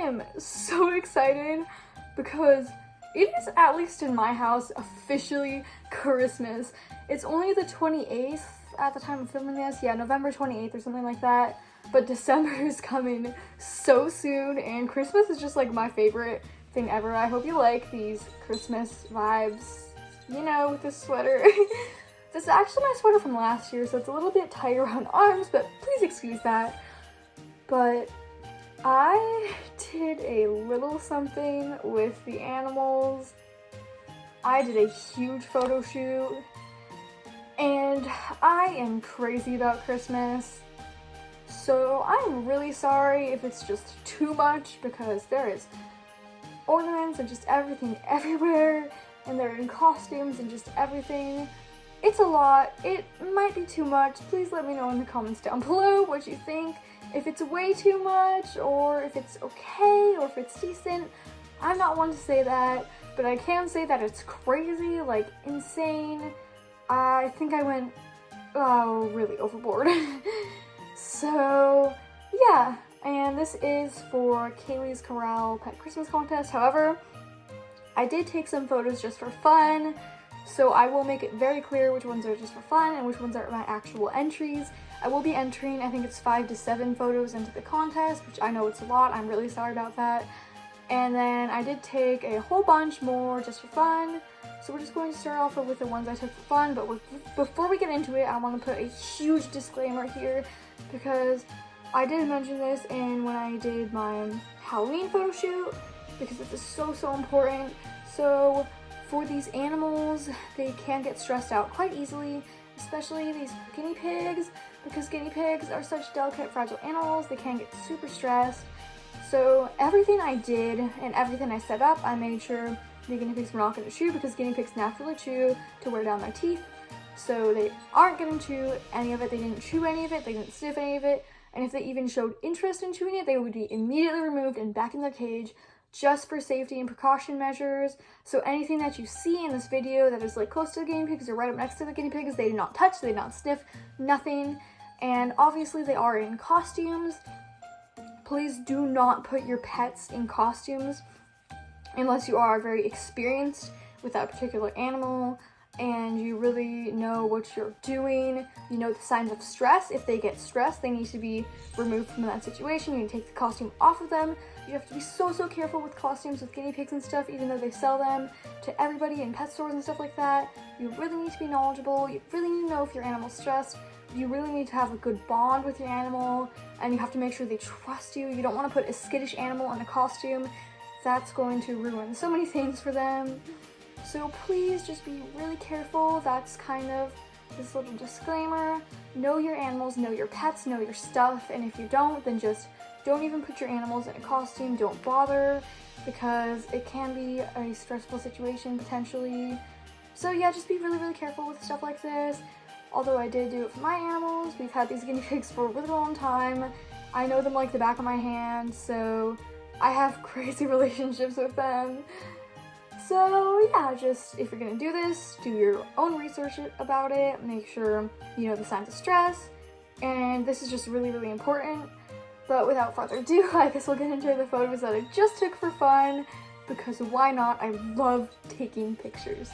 am so excited because it is, at least in my house, officially Christmas. It's only the 28th at the time of filming this. Yeah, November 28th or something like that. But December is coming so soon, and Christmas is just like my favorite thing ever. I hope you like these Christmas vibes, you know, with this sweater. This is actually my sweater from last year, so it's a little bit tight around arms, but please excuse that. But I did a little something with the animals. I did a huge photo shoot, and I am crazy about Christmas. So I'm really sorry if it's just too much, because there is ornaments and just everything everywhere, and they're in costumes and just everything. It's a lot. It might be too much. Please let me know in the comments down below what you think. If it's way too much, or if it's okay, or if it's decent. I'm not one to say that, but I can say that it's crazy, like insane. I think I went really overboard. So yeah, and this is for Kaylee's Korral Pet Christmas Contest. However, I did take some photos just for fun, so I will make it very clear which ones are just for fun and which ones are my actual entries. I will be entering, I think it's 5 to 7 photos into the contest, which I know it's a lot. I'm really sorry about that. And then I did take a whole bunch more just for fun. So we're just going to start off with the ones I took for fun, but before we get into it, I want to put a huge disclaimer here, because I did mention this when I did my Halloween photo shoot, because this is so important. So for these animals, they can get stressed out quite easily, especially these guinea pigs, because guinea pigs are such delicate, fragile animals. They can get super stressed. So everything I did and everything I set up, I made sure the guinea pigs were not going to chew, because guinea pigs naturally chew to wear down their teeth. So they aren't going to chew any of it. They didn't chew any of it. They didn't sniff any of it. And if they even showed interest in chewing it, they would be immediately removed and back in their cage, just for safety and precaution measures. So anything that you see in this video that is like close to the guinea pigs or right up next to the guinea pigs, they did not touch, they did not sniff, nothing. And obviously they are in costumes. Please do not put your pets in costumes unless you are very experienced with that particular animal and you really know what you're doing. You know the signs of stress. If they get stressed, they need to be removed from that situation. You need to take the costume off of them. You have to be so careful with costumes with guinea pigs and stuff, even though they sell them to everybody in pet stores and stuff like that. You really need to be knowledgeable. You really need to know if your animal's stressed. You really need to have a good bond with your animal, and you have to make sure they trust you. You don't want to put a skittish animal in a costume. That's going to ruin so many things for them. So please just be really careful. That's kind of this little disclaimer. Know your animals, know your pets, know your stuff, and if you don't, then just don't even put your animals in a costume. Don't bother, because it can be a stressful situation potentially. So yeah, just be really careful with stuff like this. Although I did do it for my animals. We've had these guinea pigs for a really long time. I know them like the back of my hand, so I have crazy relationships with them. So yeah, just if you're gonna do this, do your own research about it. Make sure you know the signs of stress. And this is just really important. But without further ado, I guess we'll get into the photos that I just took for fun, because why not? I love taking pictures.